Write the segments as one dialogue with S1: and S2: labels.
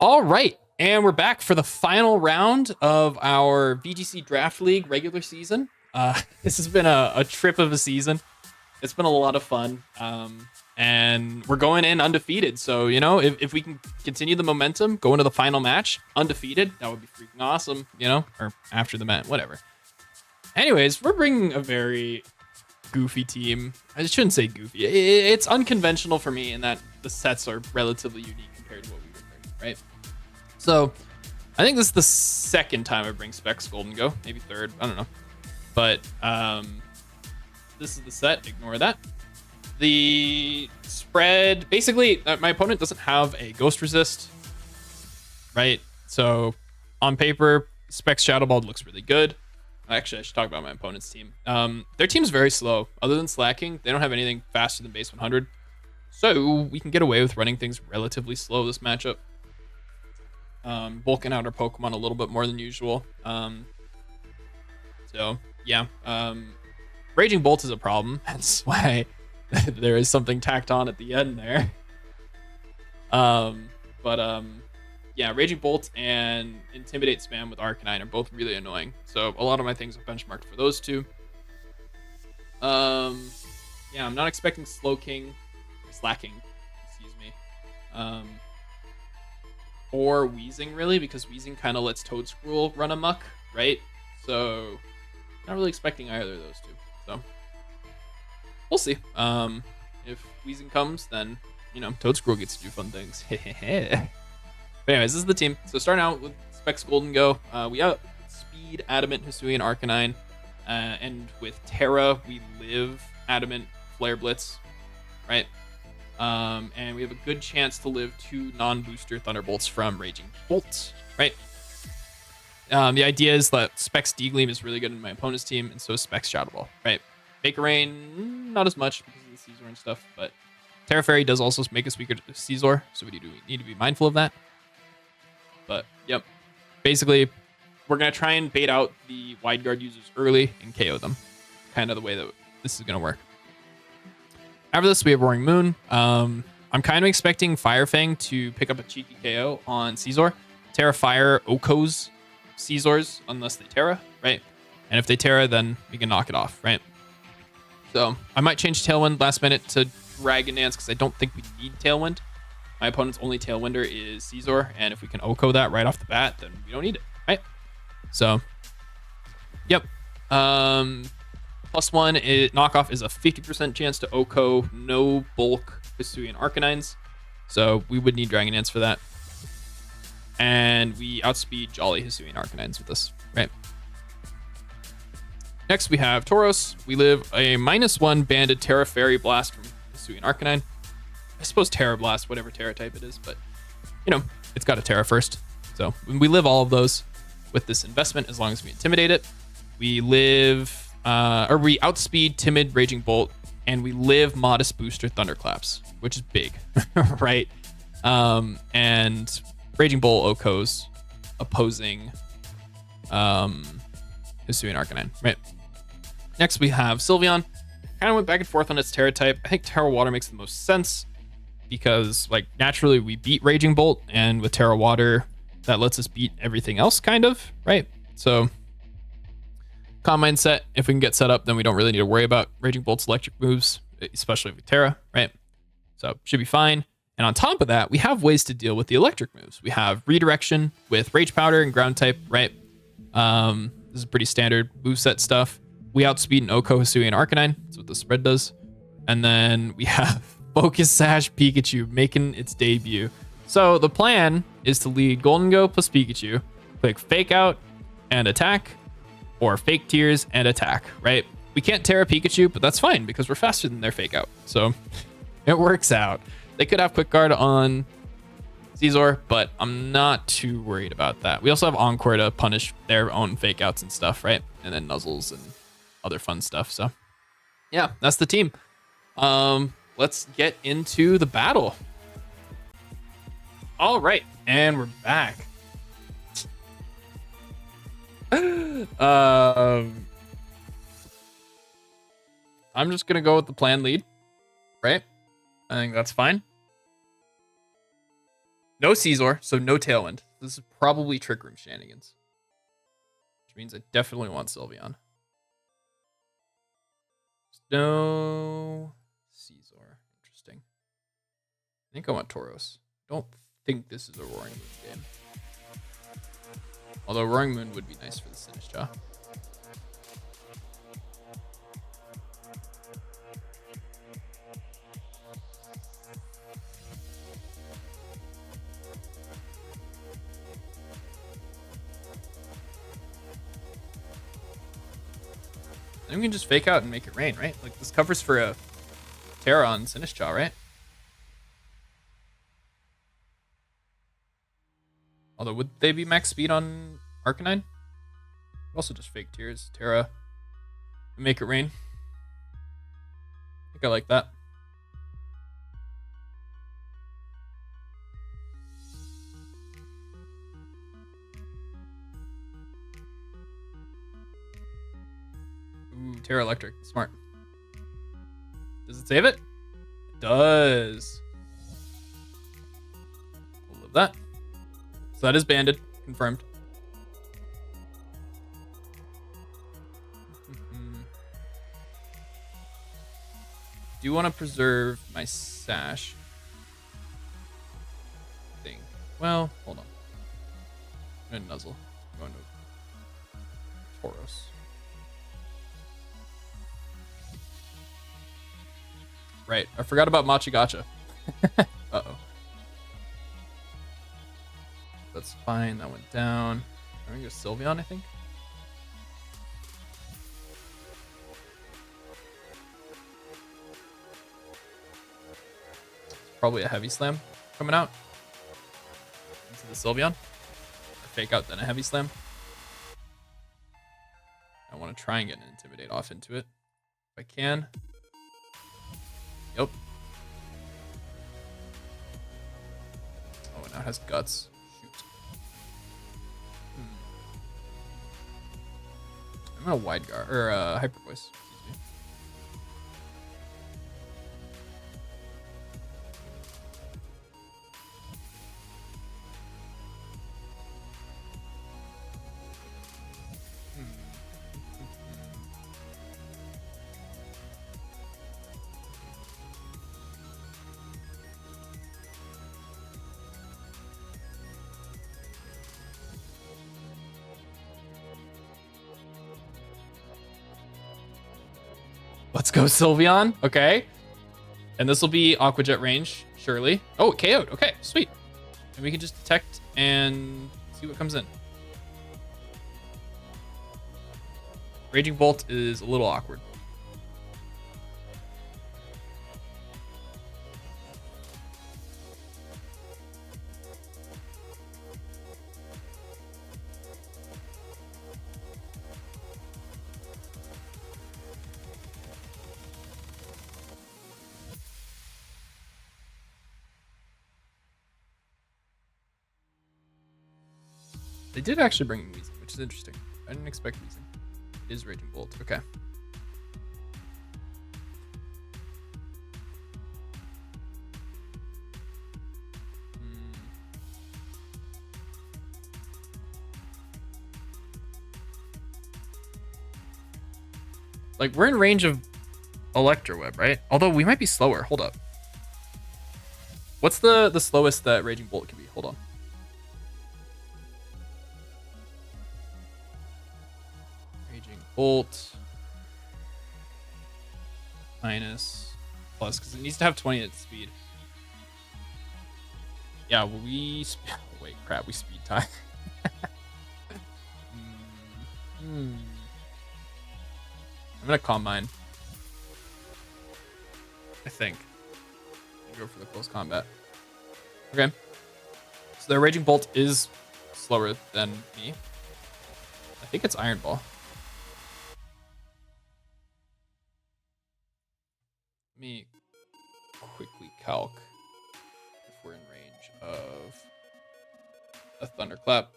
S1: All right, and we're back for the final round of our VGC Draft League regular season. This has been a trip of a season. It's been a lot of fun, and we're going in undefeated. So, if we can continue the momentum, go into the final match undefeated, that would be freaking awesome, or after the match, whatever. Anyways, we're bringing a very goofy team. I shouldn't say goofy. It's unconventional for me in that the sets are relatively unique compared to what we were bringing, right? So I think this is the second time I bring Specs Golden Go, maybe third, I don't know. But this is the set, ignore that. The spread, basically, my opponent doesn't have a ghost resist, right? So on paper, Specs Shadow Ball looks really good. Actually, I should talk about my opponent's team. Their team's very slow. Other than slacking, they don't have anything faster than base 100. So we can get away with running things relatively slow this matchup. Bulking out our Pokemon a little bit more than usual. So, yeah. Raging Bolt is a problem. That's why there is something tacked on at the end there. Yeah, Raging Bolt and Intimidate Spam with Arcanine are both really annoying. So a lot of my things are benchmarked for those two. Yeah, I'm not expecting Slacking, excuse me. Or Wheezing, really, because Wheezing kind of lets Toedscruel run amok, right? So not really expecting either of those two. So we'll see. If Wheezing comes, then, Toedscruel gets to do fun things. But anyways, this is the team. So starting out with Specs Golden Go, we outspeed Adamant, Hisuian, Arcanine, and with Terra, we live Adamant, Flare Blitz, right? And we have a good chance to live 2 non-booster Thunderbolts from Raging Bolt, right? The idea is that Specs D-Gleam is really good in my opponent's team, and so is Specs Shadow Ball, right? Vapor Rain, not as much because of the Caesar and stuff, but Terra Fairy does also make us weaker to Caesar, so we need to be mindful of that. But, yep. Basically, we're going to try and bait out the wide guard users early and KO them. Kind of the way that this is going to work. After this, we have Roaring Moon. I'm kind of expecting Fire Fang to pick up a cheeky KO on Caesar. Terra Fire Oko's Caesars unless they Terra, right? And if they Terra, then we can knock it off, right? So I might change Tailwind last minute to Dragon Dance because I don't think we need Tailwind. My opponent's only Tailwinder is Caesar, and if we can Oko that right off the bat, then we don't need it, right? So, yep. +1 knockoff is a 50% chance to Oko, no bulk Hisuian Arcanines. So we would need Dragon Dance for that. And we outspeed Jolly Hisuian Arcanines with this, right? Next we have Tauros. We live a -1 banded Terra Fairy Blast from Hisuian Arcanine. I suppose Terra Blast, whatever Terra type it is, but, it's got a Terra first. So we live all of those with this investment as long as we intimidate it. We live, we outspeed Timid Raging Bolt, and we live Modest Booster Thunderclaps, which is big, right? And Raging Bolt Okos opposing Hisuian Arcanine, right? Next we have Sylveon. Kind of went back and forth on its Terra type. I think Terra Water makes the most sense because, naturally we beat Raging Bolt, and with Terra Water, that lets us beat everything else, kind of, right? So, calm mindset. If we can get set up, then we don't really need to worry about Raging Bolt's electric moves, especially with Terra, right? So, should be fine. And on top of that, we have ways to deal with the electric moves. We have Redirection with Rage Powder and Ground type, right? This is pretty standard moveset stuff. We outspeed an Oko, Hisuian Arcanine. That's what the spread does. And then we have Focus Sash Pikachu making its debut. So the plan is to lead Golden Go plus Pikachu, click Fake Out and attack, or Fake Tears and attack, right? We can't Terra Pikachu, but that's fine because we're faster than their Fake Out. So it works out. They could have Quick Guard on Caesar, but I'm not too worried about that. We also have Encore to punish their own Fake Outs and stuff, right? And then Nuzzles and other fun stuff. So yeah, that's the team. Let's get into the battle. All right, and we're back. I'm just gonna go with the plan lead, right? I think that's fine. No Caesar, so no Tailwind. This is probably Trick Room shenanigans. Which means I definitely want Sylveon. No Caesar. Interesting. I think I want Tauros. Don't think this is a Roaring Moon game. Although Roaring Moon would be nice for the Sinistcha. Then we can just fake out and make it rain, right? Like, this covers for a Terra on Sinistcha, right? Although, would they be max speed on Arcanine? Also just fake Tears, Terra, and make it rain. I think I like that. Ooh, Terra Electric, smart. Does it save it? It does. We'll love that. So that is banded, confirmed. Do you want to preserve my Sash? Thing. Well, hold on. I'm gonna Nuzzle. I'm going to Tauros. Right. I forgot about Machigacha. Uh-oh. That's fine. That went down. I'm going to go Sylveon, I think. Probably a Heavy Slam coming out into the Sylveon. A fake out, then a Heavy Slam. I want to try and get an Intimidate off into it if I can. Yep. Oh, and now it has Guts. Shoot. I'm gonna Wide Guard or Hyper Voice. Let's go Sylveon. Okay. And this will be Aqua Jet range, surely. Oh, it KO'd. Okay, sweet. And we can just detect and see what comes in. Raging Bolt is a little awkward. They did actually bring Weezing, which is interesting. I didn't expect Weezing. It is Raging Bolt. Okay. Like, we're in range of Electroweb, right? Although we might be slower. Hold up. What's the slowest that Raging Bolt can be? Hold on. Bolt minus plus because it needs to have 20 at speed. Yeah, we wait, crap, we speed time. I'm gonna Calm Mind. I think. Go for the close combat. Okay. So their Raging Bolt is slower than me. I think it's Iron Ball. Let me quickly calc if we're in range of a Thunderclap.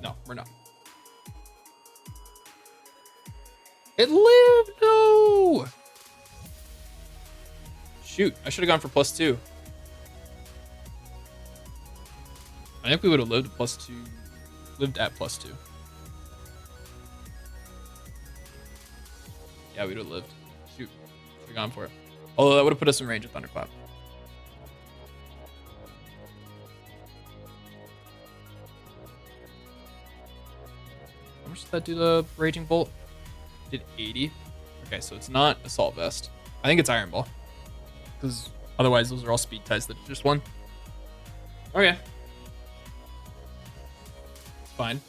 S1: No, we're no. It lived. No. Shoot, I should have gone for +2. I think we would have lived at +2. Lived at +2. Yeah, we would have lived. Shoot, should have gone for it. Although that would have put us in range of Thunderclap. How much did that do the Raging Bolt? Did 80. Okay, so it's not Assault Vest. I think it's Iron Ball. Because otherwise those are all speed ties that just won. Okay. It's fine.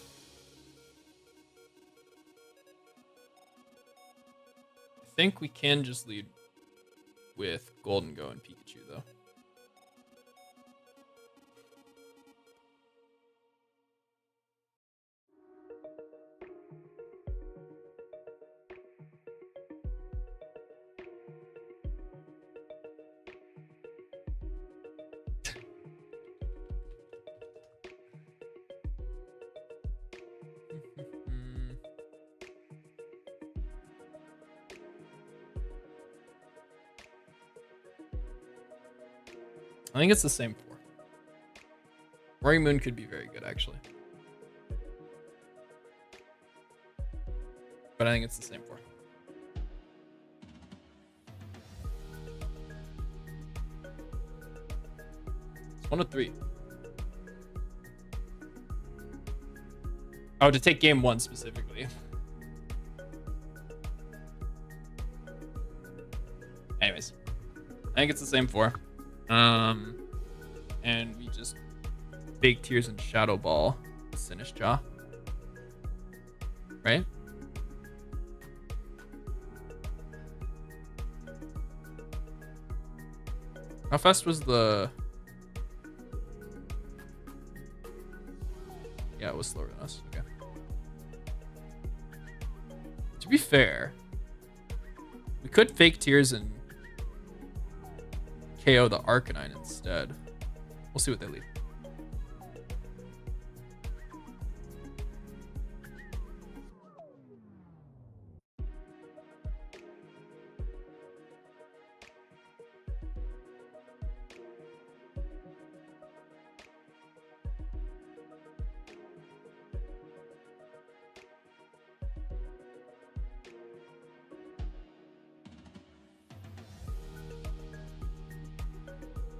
S1: I think we can just lead with Golden Go and Pikachu though. I think it's the same 4. Roaring Moon could be very good, actually. But I think it's the same 4. It's 1 of 3. Oh, to take game 1 specifically. Anyways, I think it's the same 4. And we just Fake Tears and Shadow Ball Sinistcha. Right? How fast was the... Yeah, it was slower than us. Okay. To be fair, we could Fake Tears and KO the Arcanine instead. We'll see what they leave.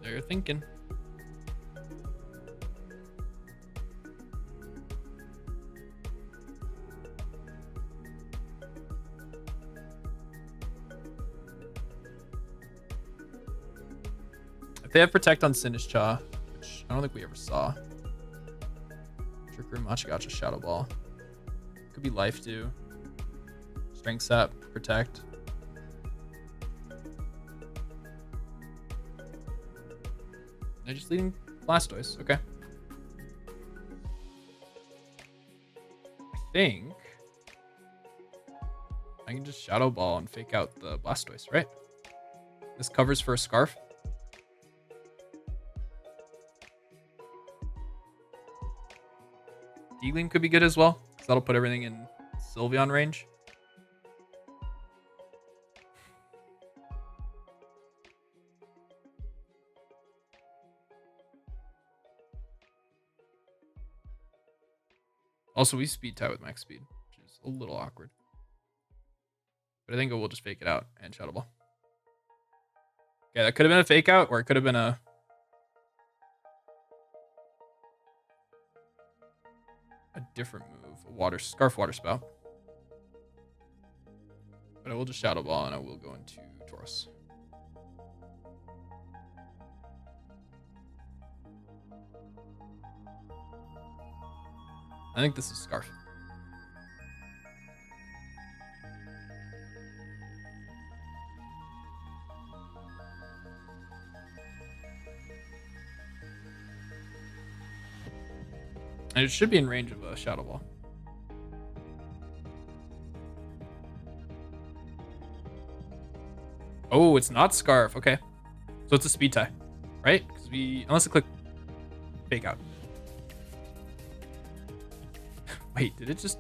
S1: They're thinking. If they have Protect on Sinistcha, which I don't think we ever saw. Trick Room, Machagacha, Shadow Ball. Could be Life Dew. Strength Sap, Protect. They're just leading Blastoise. Okay. I think I can just Shadow Ball and fake out the Blastoise, right? This covers for a Scarf. D-Gleam could be good as well, because that'll put everything in Sylveon range. Also, we speed tie with max speed, which is a little awkward. But I think we'll just fake it out and Shadow Ball. Yeah, that could have been a fake out, or it could have been a... different move, a water Scarf Water Spout. But I will just Shadow Ball and I will go into Tauros. I think this is Scarf. And it should be in range of a Shadow Ball. Oh, it's not Scarf. Okay. So it's a speed tie, right? Because unless I click fake out. Wait, did it just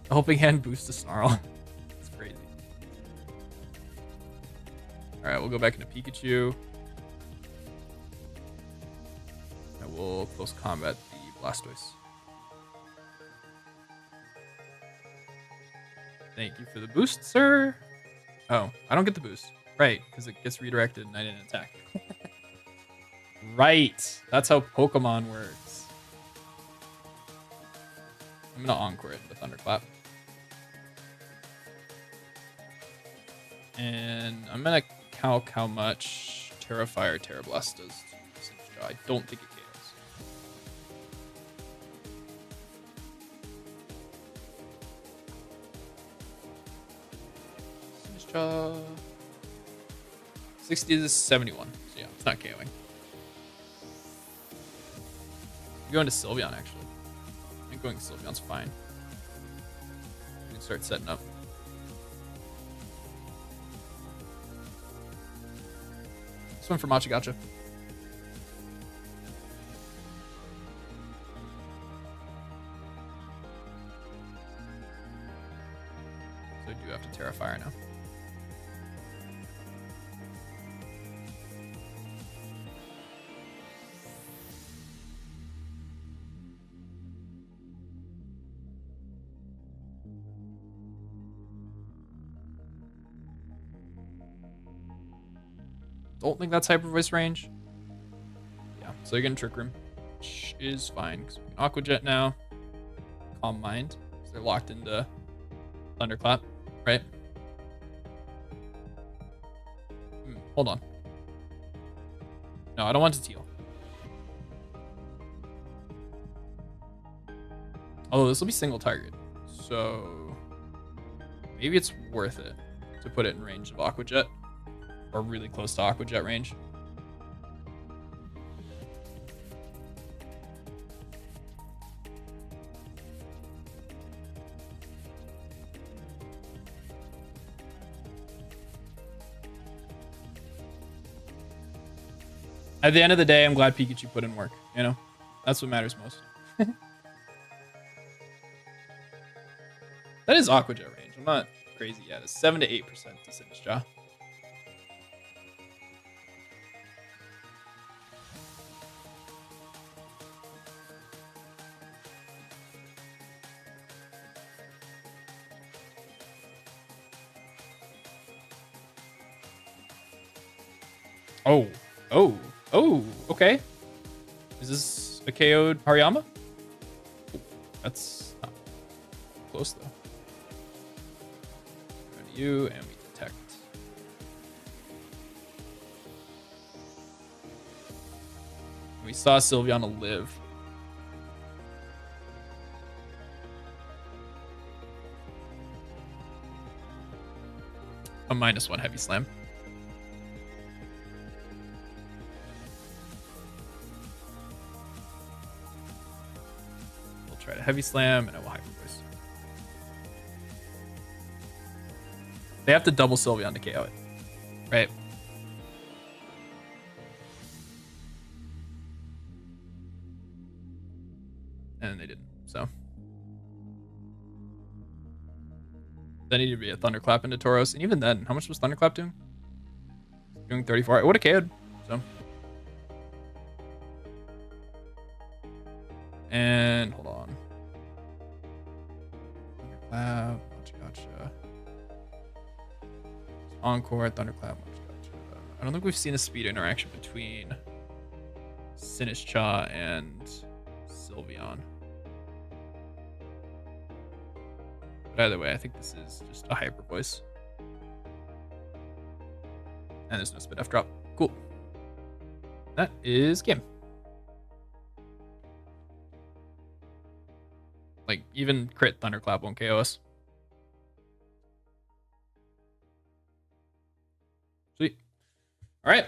S1: helping hand boost the snarl? It's crazy. All right, we'll go back into Pikachu. And we'll close combat the Blastoise. Thank you for the boost, sir. Oh, I don't get the boost. Right, because it gets redirected and I didn't attack. Right, that's how Pokemon works. I'm gonna Encore it with Thunderclap. And I'm gonna calc how much Terra Fire Terra Blast does to Sinistcha. I don't think it KOs. Sinistcha. 60 to 71. So yeah, it's not KOing. I'm going to Sylveon actually. I think going to Sylveon's fine. We can start setting up. This one for Machigotcha. So I do have to Terra Fire now. Don't think that's Hyper Voice range. Yeah, so you're getting Trick Room, which is fine because we can Aqua Jet now. Calm Mind, because they're locked into Thunderclap, right? Hold on. No, I don't want to Teal. Although this will be single target, so maybe it's worth it to put it in range of Aqua Jet. Or really close to Aqua Jet range. At the end of the day, I'm glad Pikachu put in work. You know, that's what matters most. That is Aqua Jet range. I'm not crazy yet. It's 7 to 8% to Sinistcha. Oh, okay. Is this a KO'd Hariyama? Oh, that's not close, though. Go to you, and we detect. We saw Sylveon live. A -1 Heavy Slam. Try to Heavy Slam, and I will Hyper Voice. They have to double Sylveon to KO it, right? And they didn't, so. That needed to be a Thunderclap into Tauros, and even then, how much was Thunderclap doing? Doing 34. I would have KO'd, so. And hold on. Thunderclap, Machigotcha. Encore, Thunderclap, Machigotcha. I don't think we've seen a speed interaction between Sinistcha and Sylveon. But either way, I think this is just a Hyper Voice. And there's no Spit F drop. Cool. That is game. Like, even crit Thunderclap won't KO us. Sweet. All right.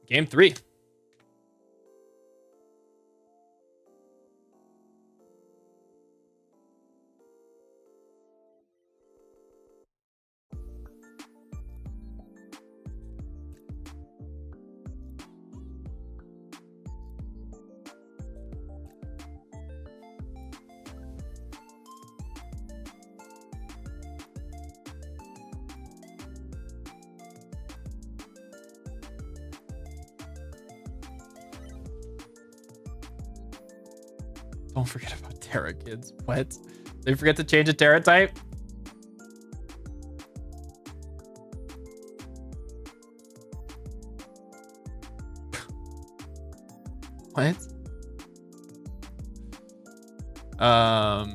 S1: Game 3. Don't forget about Terra, kids. What? They forget to change a Terra type? What? Are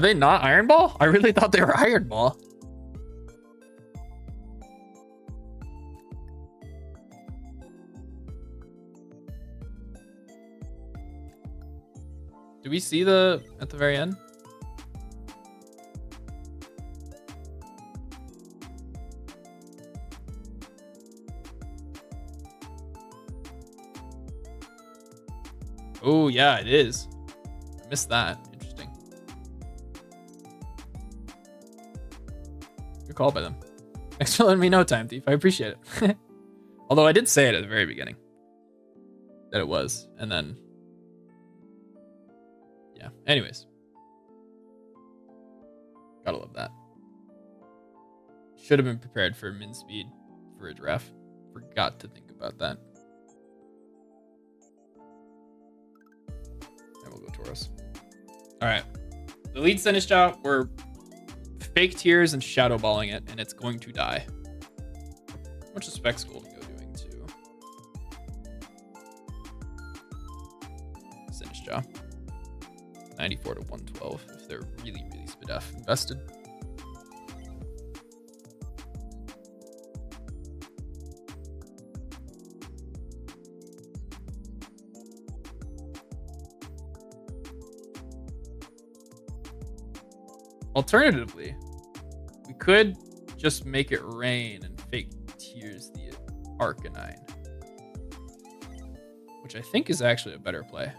S1: they not Iron Ball? I really thought they were Iron Ball. Do we see the at the very end? Oh yeah, it is. I missed that. Interesting. Good call by them. Thanks for letting me know, Time Thief. I appreciate it. Although I did say it at the very beginning that it was, and then yeah. Anyways, gotta love that. Should have been prepared for min speed for a giraffe. Forgot to think about that. And we'll go Tauros. All right. The lead Sinistcha, we're fake tears and shadow balling it, and it's going to die. How much is Spec School to go doing to Sinistcha? 94 to 112 if they're really, really SPDF invested. Alternatively, we could just make it rain and fake tears the Arcanine, which I think is actually a better play.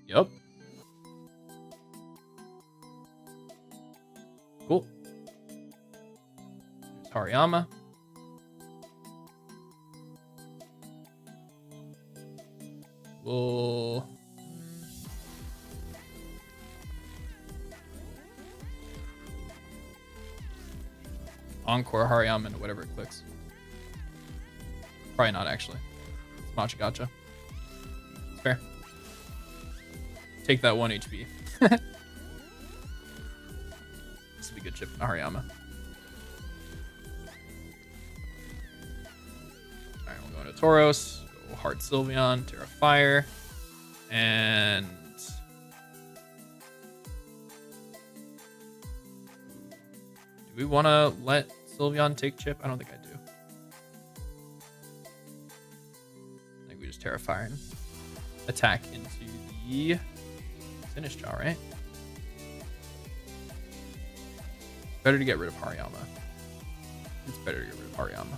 S1: Yep. Cool. There's Hariyama. We'll Encore Hariyama into whatever it clicks. Probably not, actually. It's Matcha Gotcha. It's fair. Take that 1 HP. This would be good chip in Hariyama. Alright, we'll go into Tauros. Go Heart Sylveon, Terra Fire. And do we want to let Sylveon take chip? I don't think I do. I think we just Terra Fire and attack into the Sinistcha, right? Better to get rid of Hariyama. It's better to get rid of Hariyama.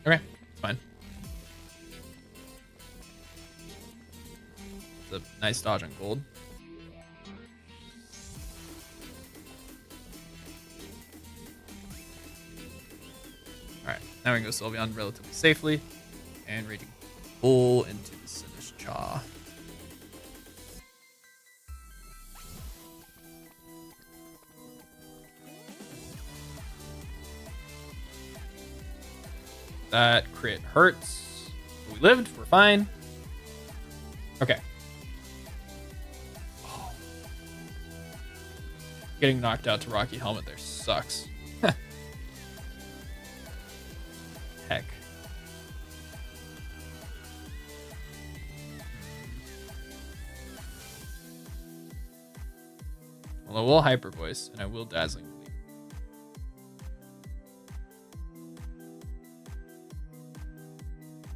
S1: Okay, it's fine. It's a nice dodge on gold. Alright, now we can go Sylveon relatively safely. And Raging Bull into the Sinistcha. That crit hurts. We lived, we're fine. Okay. Oh. Getting knocked out to Rocky Helmet there sucks. Heck. Well, I will Hyper Voice, and I will Dazzling Gleam.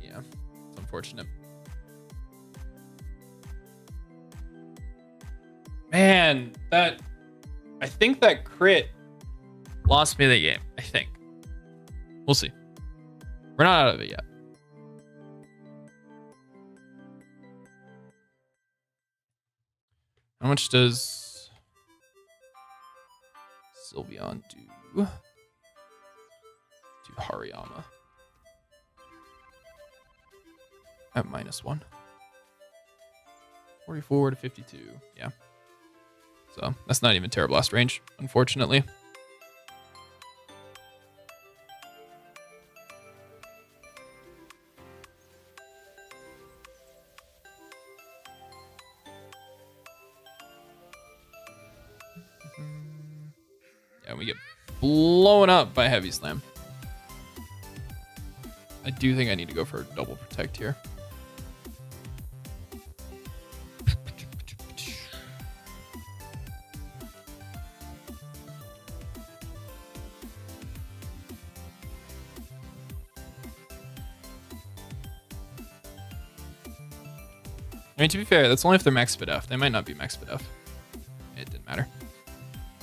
S1: Yeah, it's unfortunate. Man, I think that crit lost me the game. I think. We'll see. We're not out of it yet. How much does Sylveon do to Hariyama? At -1. 44 to 52. Yeah. So that's not even Terra Blast range, unfortunately. Yeah, we get blown up by Heavy Slam. I do think I need to go for a double protect here. I mean, to be fair, that's only if they're max spit F. They might not be max spit F. It didn't matter.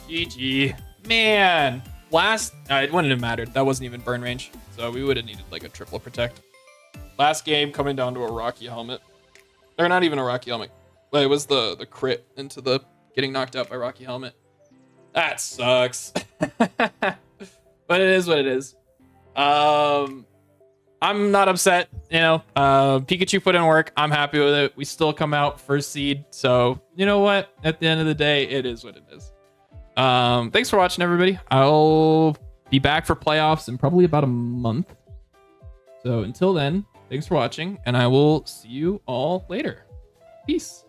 S1: GG. Man. It wouldn't have mattered. That wasn't even burn range. So we would have needed like a triple protect. Last game coming down to a Rocky Helmet. Or not even a Rocky Helmet. But it was the crit into the getting knocked out by Rocky Helmet. That sucks. But it is what it is. I'm not upset, you know. Pikachu put in work. I'm happy with it. We still come out first seed. So, you know what? At the end of the day, it is what it is. Thanks for watching, everybody. I'll be back for playoffs in probably about a month. So until then, thanks for watching, and I will see you all later. Peace.